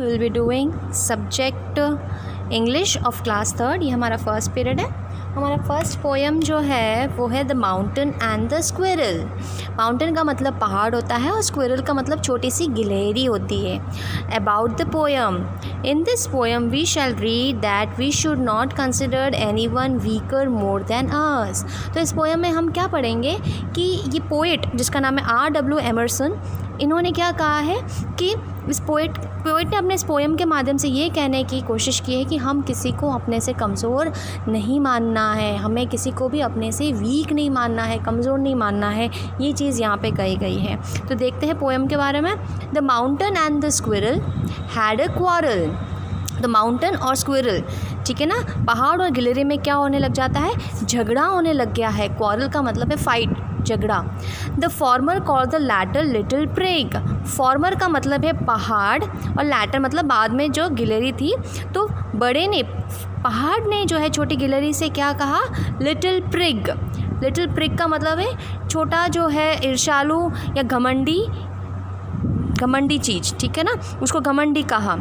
We will be doing subject English of class 3। ये हमारा first period है। हमारा फर्स्ट पोएम जो है वो है the mountain and the squirrel. Mountain का मतलब पहाड़ होता है और स्क्विरल का मतलब छोटी सी गिलहरी होती है। About the poem, in this poem we shall read that we should not consider any one weaker more than us. तो इस पोएम में हम क्या पढ़ेंगे कि ये पोएट जिसका नाम है R.W. एमरसन, इन्होंने क्या कहा है कि इस पोएट ने अपने इस पोएम के माध्यम से ये कहने की कोशिश की है कि हम किसी को अपने से कमज़ोर नहीं मानना है, हमें किसी को भी अपने से वीक नहीं मानना है, कमज़ोर नहीं मानना है। ये चीज़ यहाँ पे कही गई है। तो देखते हैं पोएम के बारे में। The mountain and the squirrel had a quarrel. The mountain और स्क्विरल, ठीक है ना, पहाड़ और गिलहरी में क्या होने लग जाता है, झगड़ा होने लग गया है। क्वारल का मतलब है फाइट, झगड़ा। The former call the latter little prig. Farmer का मतलब है पहाड़ और लैटर मतलब बाद में जो गिलहरी थी। तो बड़े ने, पहाड़ ने जो है छोटी गिलहरी से क्या कहा, लिटिल प्रिग। लिटिल प्रिग का मतलब है छोटा जो है ईर्ष्यालु या घमंडी चीज़, ठीक है ना, उसको घमंडी कहा।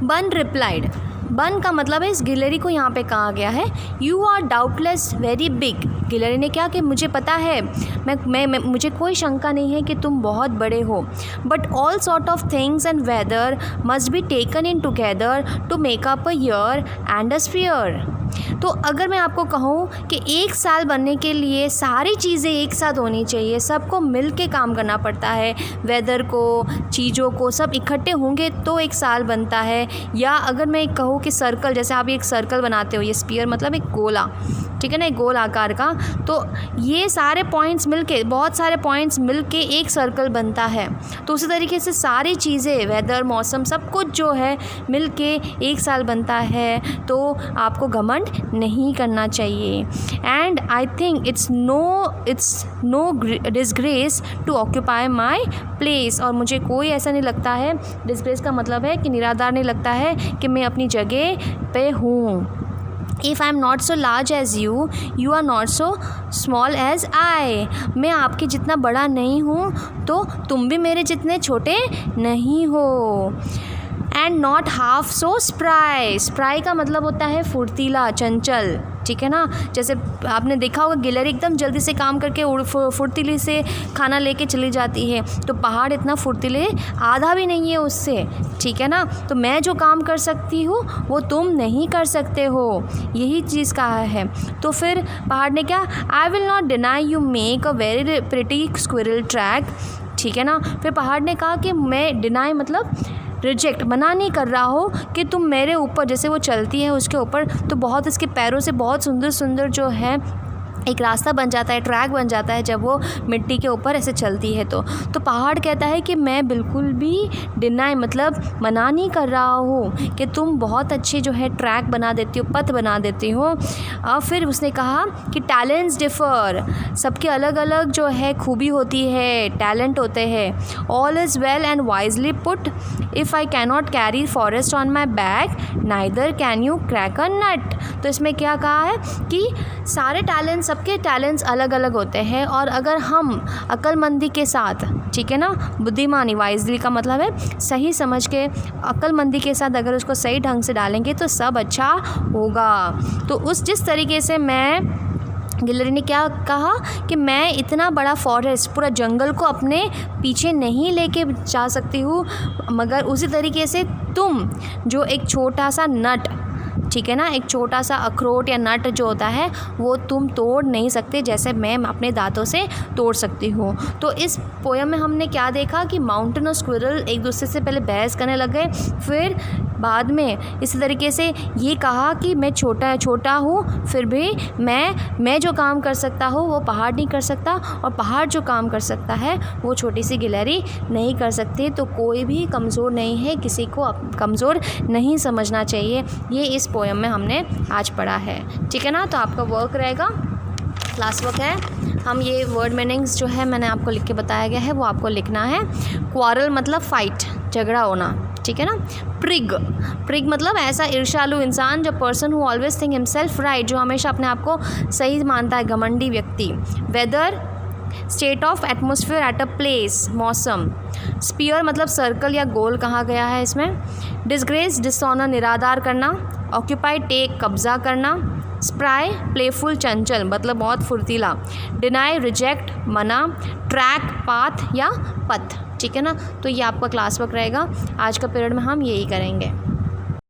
बन रिप्लाइड, बन का मतलब है इस गिलहरी को यहाँ पे कहा गया है, you are doubtless very big. गिलहरी ने क्या कि मुझे पता है, मुझे कोई शंका नहीं है कि तुम बहुत बड़े हो। But all sort of things and weather must be taken in together to make up a year and a sphere. तो अगर मैं आपको कहूँ कि एक साल बनने के लिए सारी चीज़ें एक साथ होनी चाहिए, सबको मिल के काम करना पड़ता है, वेदर को, चीज़ों को, सब इकट्ठे होंगे तो एक साल बनता है। या अगर मैं कहूँ कि सर्कल, जैसे आप एक सर्कल बनाते हो, ये स्फीयर मतलब एक गोला, ठीक है ना, एक गोल आकार का, तो ये सारे पॉइंट्स मिलके, बहुत सारे पॉइंट्स मिलके एक सर्कल बनता है। तो उसी तरीके से सारी चीज़ें, वेदर, मौसम, सब कुछ जो है मिलके एक साल बनता है। तो आपको घमंड नहीं करना चाहिए। And I think it's no disgrace to occupy my place. और मुझे कोई ऐसा नहीं लगता है, डिसग्रेस का मतलब है कि निराधार नहीं लगता है कि मैं अपनी जगह पे हूँ। If I am not so large as you, you are not so small as I. मैं आपके जितना बड़ा नहीं हूँ तो तुम भी मेरे जितने छोटे नहीं हो। And not half so spry. Spry का मतलब होता है फुर्तीला, चंचल, ठीक है ना। जैसे आपने देखा होगा गिलहरी एकदम जल्दी से काम करके फुर्तीली से खाना लेके चली जाती है, तो पहाड़ इतना फुर्तीले आधा भी नहीं है उससे, ठीक है ना। तो मैं जो काम कर सकती हूँ वो तुम नहीं कर सकते हो, यही चीज़ कहा है। तो फिर पहाड़ ने क्या, I will not deny you make a very pretty squirrel track, ठीक है ना। फिर पहाड़ ने कहा कि मैं डिनाई मतलब रिजेक्ट, मना नहीं कर रहा हो कि तुम मेरे ऊपर, जैसे वो चलती है उसके ऊपर तो बहुत इसके पैरों से बहुत सुंदर सुंदर जो है एक रास्ता बन जाता है, ट्रैक बन जाता है जब वो मिट्टी के ऊपर ऐसे चलती है। तो पहाड़ कहता है कि मैं बिल्कुल भी डिनाई मतलब मना नहीं कर रहा हूँ कि तुम बहुत अच्छे जो है ट्रैक बना देती हो, पथ बना देती हो। और फिर उसने कहा कि टैलेंट्स डिफ़र, सबके अलग अलग जो है खूबी होती है, टैलेंट होते हैं। All is well and wisely put, if I cannot carry forest on my back neither can you crack a nut. तो इसमें क्या कहा है कि सारे टैलेंट्स, सबके टैलेंट्स अलग अलग होते हैं, और अगर हम अक्लमंदी के साथ, ठीक है ना, बुद्धिमानी, वाइजली का मतलब है सही समझ के, अक्लमंदी के साथ अगर उसको सही ढंग से डालेंगे तो सब अच्छा होगा। तो उस जिस तरीके से गिलहरी ने क्या कहा कि मैं इतना बड़ा फॉरेस्ट, पूरा जंगल को अपने पीछे नहीं लेके जा सकती हूँ, मगर उसी तरीके से तुम जो एक छोटा सा नट, ठीक है ना, एक छोटा सा अखरोट या नट जो होता है वो तुम तोड़ नहीं सकते जैसे मैं अपने दांतों से तोड़ सकती हूँ। तो इस पोएम में हमने क्या देखा कि माउंटेन और स्क्विरल एक दूसरे से पहले बहस करने लग गए, फिर बाद में इसी तरीके से ये कहा कि मैं छोटा हूँ, फिर भी मैं जो काम कर सकता हूँ वो पहाड़ नहीं कर सकता, और पहाड़ जो काम कर सकता है वो छोटी सी गिलहरी नहीं कर सकती। तो कोई भी कमज़ोर नहीं है, किसी को कमज़ोर नहीं समझना चाहिए। ये इस पोएम में हमने आज पढ़ा है, ठीक है ना। तो आपका वर्क रहेगा, क्लास वर्क है, हम ये वर्ड मीनिंग्स जो है मैंने आपको लिख के बताया गया है वो आपको लिखना है। क्वारल मतलब फाइट, झगड़ा होना, ठीक है ना। प्रिग मतलब ऐसा ईर्ष्यालु इंसान, जो person who always think himself right, जो हमेशा अपने आप को सही मानता है, घमंडी व्यक्ति। Weather state of atmosphere at a place, मौसम। स्पीयर मतलब सर्कल या गोल कहा गया है इसमें। डिसग्रेस, डिसऑनर, निरादार करना। ऑक्यूपाई, टेक, कब्जा करना। स्प्राई, प्लेफुल, चंचल मतलब बहुत फुर्तीला। डिनाई, रिजेक्ट, मना। ट्रैक, पाथ या पथ। ठीक है ना, तो ये आपका क्लास वर्क रहेगा। आज का पीरियड में हम यही करेंगे।